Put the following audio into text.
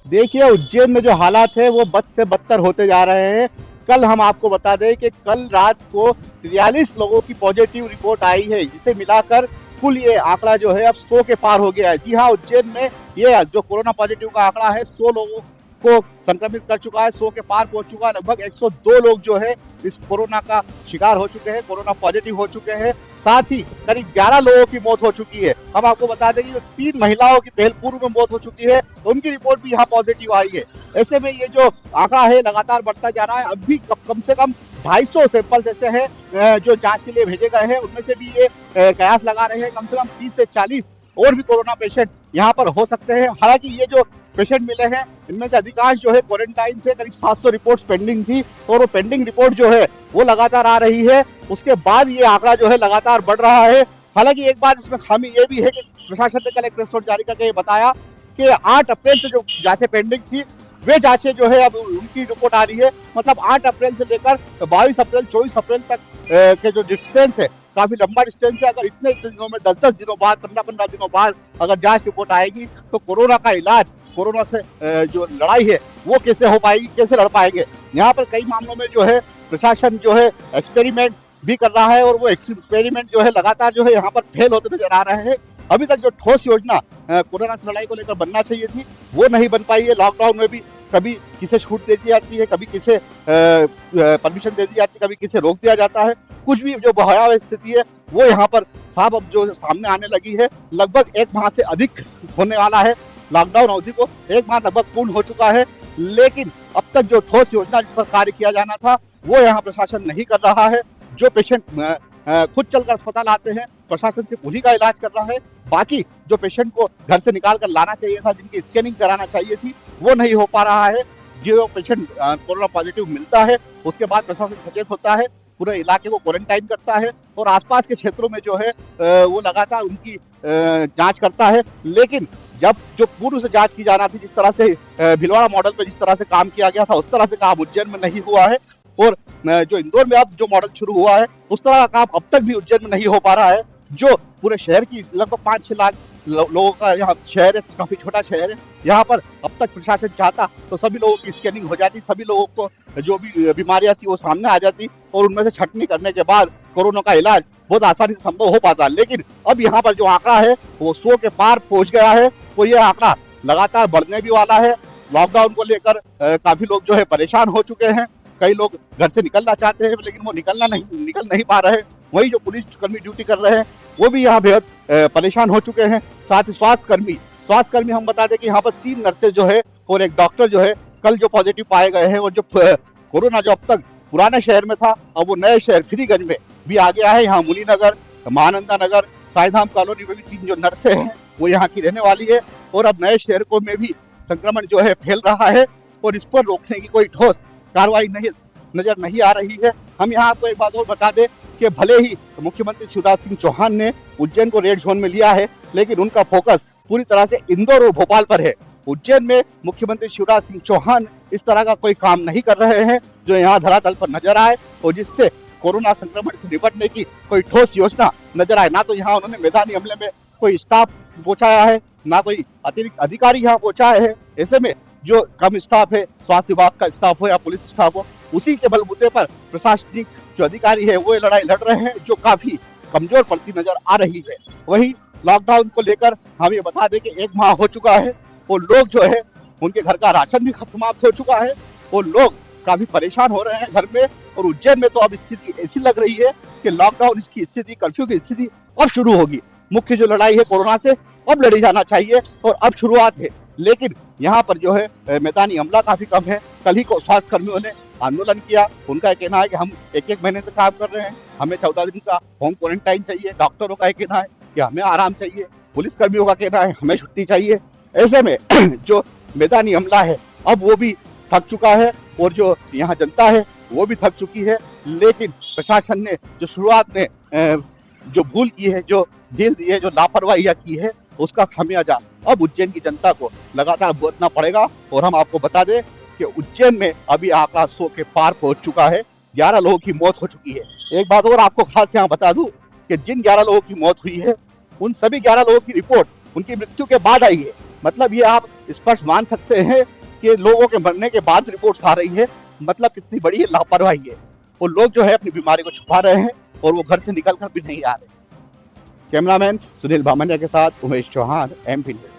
देखिए, उज्जैन में जो हालात है वो बद से बदतर होते जा रहे हैं। कल हम आपको बता दें कि कल रात को 43 लोगों की पॉजिटिव रिपोर्ट आई है, जिसे मिलाकर कुल ये आंकड़ा जो है अब 100 के पार हो गया है। जी हाँ, उज्जैन में ये जो कोरोना पॉजिटिव का आंकड़ा है 100 लोगों को संक्रमित कर चुका है, 100 के पार पहुंच चुका है। लगभग 102 लोग जो है इस कोरोना का शिकार हो चुके हैं, कोरोना पॉजिटिव हो चुके हैं। साथ ही करीब 11 लोगों की मौत हो चुकी है। हम आपको बता दें कि जो 3 महिलाओं की पहले पूर्व में मौत हो चुकी है, उनकी रिपोर्ट भी यहाँ पॉजिटिव आई है। ऐसे में ये जो आंकड़ा है लगातार बढ़ता जा रहा है। अब भी कम से कम 250 सैंपल ऐसे हैं जो जांच के लिए भेजे गए हैं। उनमें से भी ये कयास लगा रहे हैं कम से कम 30 से 40 और भी कोरोना पेशेंट यहाँ पर हो सकते हैं। हालांकि ये जो पेशेंट मिले हैं इनमें से अधिकांश जो है क्वारंटाइन थे। करीब 700 रिपोर्ट पेंडिंग थी और वो पेंडिंग रिपोर्ट जो है वो लगातार आ रही है। उसके बाद ये आंकड़ा जो है लगातार बढ़ रहा है। हालांकि एक बात इसमें खामी ये भी है कि प्रशासन ने कल एक प्रेस नोट जारी करके बताया कि 8 अप्रैल से जो जांचें पेंडिंग थी वे जांचें जो है अब उनकी रिपोर्ट आ रही है। मतलब 8 अप्रैल से लेकर 22 अप्रैल 24 अप्रैल तक के जो डिस्टेंस है काफी लंबा डिस्टेंस है। अगर इतने दिनों में 10-10 दिनों बाद 15-15 दिनों बाद अगर जांच रिपोर्ट आएगी तो कोरोना का इलाज, कोरोना से जो लड़ाई है वो कैसे हो पाएगी, कैसे लड़ पाएंगे। यहाँ पर कई मामलों में जो है प्रशासन जो है एक्सपेरिमेंट भी कर रहा है और वो एक्सपेरिमेंट जो है लगातार जो है यहाँ पर फेल होते नजर आ रहे हैं। अभी तक जो ठोस योजना कोरोना से लड़ाई को लेकर बनना चाहिए थी वो नहीं बन पाई है। लॉकडाउन में भी कभी किसे छूट दे दी जाती है, कभी किसे परमिशन दे दी जाती है, कभी किसे रोक दिया जाता है। कुछ भी जो भयावह स्थिति है वो यहाँ पर साफ अब जो सामने आने लगी है। लगभग 1 माह से अधिक होने वाला है लॉकडाउन अवधि को, 1 माह लगभग पूर्ण हो चुका है। लेकिन अब तक जो ठोस योजना जिस पर कार्य किया जाना था वो यहाँ प्रशासन नहीं कर रहा है। जो पेशेंट खुद चलकर अस्पताल आते हैं प्रशासन से उन्हीं का इलाज कर रहा है। बाकी जो पेशेंट को घर से निकाल कर लाना चाहिए था, जिनकी स्कैनिंग कराना चाहिए थी, वो नहीं हो पा रहा है। जो पेशेंट कोरोना पॉजिटिव मिलता है उसके बाद प्रशासन सचेत होता है, पूरे इलाके को क्वारंटाइन करता है और आसपास के क्षेत्रों में जो है वो लगातार उनकी जांच करता है। लेकिन जब जो पूर्व से जांच की जाना थी, जिस तरह से भिलवाड़ा मॉडल पे जिस तरह से काम किया गया था, उस तरह से काम उज्जैन में नहीं हुआ है। और जो इंदौर में अब जो मॉडल शुरू हुआ है उस तरह का काम अब तक भी उज्जैन में नहीं हो पा रहा है। जो पूरे शहर की लगभग 5-6 लाख लोगों का यहाँ शहर है, काफी छोटा शहर है। यहाँ पर अब तक प्रशासन चाहता तो सभी लोगों की स्कैनिंग हो जाती, सभी लोगों को जो भी बीमारियां थी वो सामने आ जाती और उनमें से छंटनी करने के बाद कोरोना का इलाज बहुत आसानी से संभव हो पाता। लेकिन अब यहाँ पर जो आंकड़ा है वो 100 के पार पहुंच गया है और ये आंकड़ा लगातार बढ़ने भी वाला है। लॉकडाउन को लेकर काफी लोग जो है परेशान हो चुके हैं। कई लोग घर से निकलना चाहते हैं लेकिन वो निकल नहीं पा रहे हैं। वही जो पुलिस कर्मी ड्यूटी कर रहे हैं वो भी यहाँ बेहद परेशान हो चुके हैं। साथ ही स्वास्थ्य कर्मी हम बता दें कि यहाँ पर 3 नर्सेज जो है और एक डॉक्टर जो है कल जो पॉजिटिव पाए गए हैं। और जो कोरोना जो अब तक पुराने शहर में था अब वो नए शहर फ्रीगंज में भी आ गया है। यहाँ मुनि नगर, महानंदा नगर, साईधाम कॉलोनी में भी 3 जो नर्सें हैं वो यहाँ की रहने वाली है। और अब नए शहर को में भी संक्रमण जो है फैल रहा है और इस पर रोकने की कोई ठोस कार्रवाई नजर नहीं आ रही है। हम यहाँ आपको एक बात और बता दें कि भले ही मुख्यमंत्री शिवराज सिंह चौहान ने उज्जैन को रेड जोन में लिया है लेकिन उनका फोकस पूरी तरह से इंदौर और भोपाल पर है। उज्जैन में मुख्यमंत्री शिवराज सिंह चौहान इस तरह का कोई काम नहीं कर रहे हैं जो यहाँ धरातल पर नजर आए और जिससे कोरोना संक्रमण से निपटने की कोई ठोस योजना नजर आए। ना तो यहाँ उन्होंने मैदानी हमले में कोई स्टाफ पहुंचाया है, ना कोई अतिरिक्त अधिकारी यहाँ पहुंचाए हैं। ऐसे में जो कम स्टाफ है, स्वास्थ्य विभाग का स्टाफ हो या पुलिस स्टाफ हो, उसी के बलबूते पर प्रशासनिक जो अधिकारी है वो लड़ाई लड़ रहे हैं जो काफी कमजोर पड़ती नजर आ रही है। वही लॉकडाउन को लेकर हम ये बता दें कि 1 माह हो चुका है और लोग जो है उनके घर का राशन भी समाप्त हो चुका है और लोग काफी परेशान हो रहे हैं घर में। और उज्जैन में तो अब स्थिति ऐसी लग रही है कि लॉकडाउन की स्थिति, कर्फ्यू की स्थिति अब शुरू होगी। मुख्य जो लड़ाई है कोरोना से अब लड़ी जाना चाहिए और अब शुरुआत है। लेकिन यहाँ पर जो है मैदानी हमला काफी कम है। कल ही को स्वास्थ्य कर्मियों ने आंदोलन किया। उनका कहना है कि हम 1-1 महीने से काम कर रहे हैं, हमें 14 दिन का होम क्वारंटाइन चाहिए। डॉक्टरों का कहना है कि हमें आराम चाहिए, पुलिस कर्मियों का कहना है हमें छुट्टी चाहिए। ऐसे में जो मैदानी हमला है अब वो भी थक चुका है और जो यहाँ जनता है वो भी थक चुकी है। लेकिन प्रशासन ने जो शुरुआत में जो भूल की है, जो ढील दी है, जो लापरवाही की है, उसका खामियाजा अब उज्जैन की जनता को लगातार भुगतना पड़ेगा। और हम आपको बता दें कि उज्जैन में अभी आंकड़ा 100 के पार पहुंच चुका है, 11 लोगों की मौत हो चुकी है। एक बात और आपको खास यहाँ बता दूं कि जिन 11 लोगों की मौत हुई है उन सभी 11 लोगों की रिपोर्ट उनकी मृत्यु के बाद आई है। मतलब ये आप स्पष्ट मान सकते हैं कि लोगों के मरने के बाद रिपोर्ट्स आ रही है, मतलब कितनी बड़ी लापरवाही है। वो लोग जो है अपनी बीमारी को छुपा रहे हैं और वो घर से निकल कर भी नहीं आ रहे। कैमरामैन सुनील भामनिया के साथ उमेश चौहान, MP न्यूज़।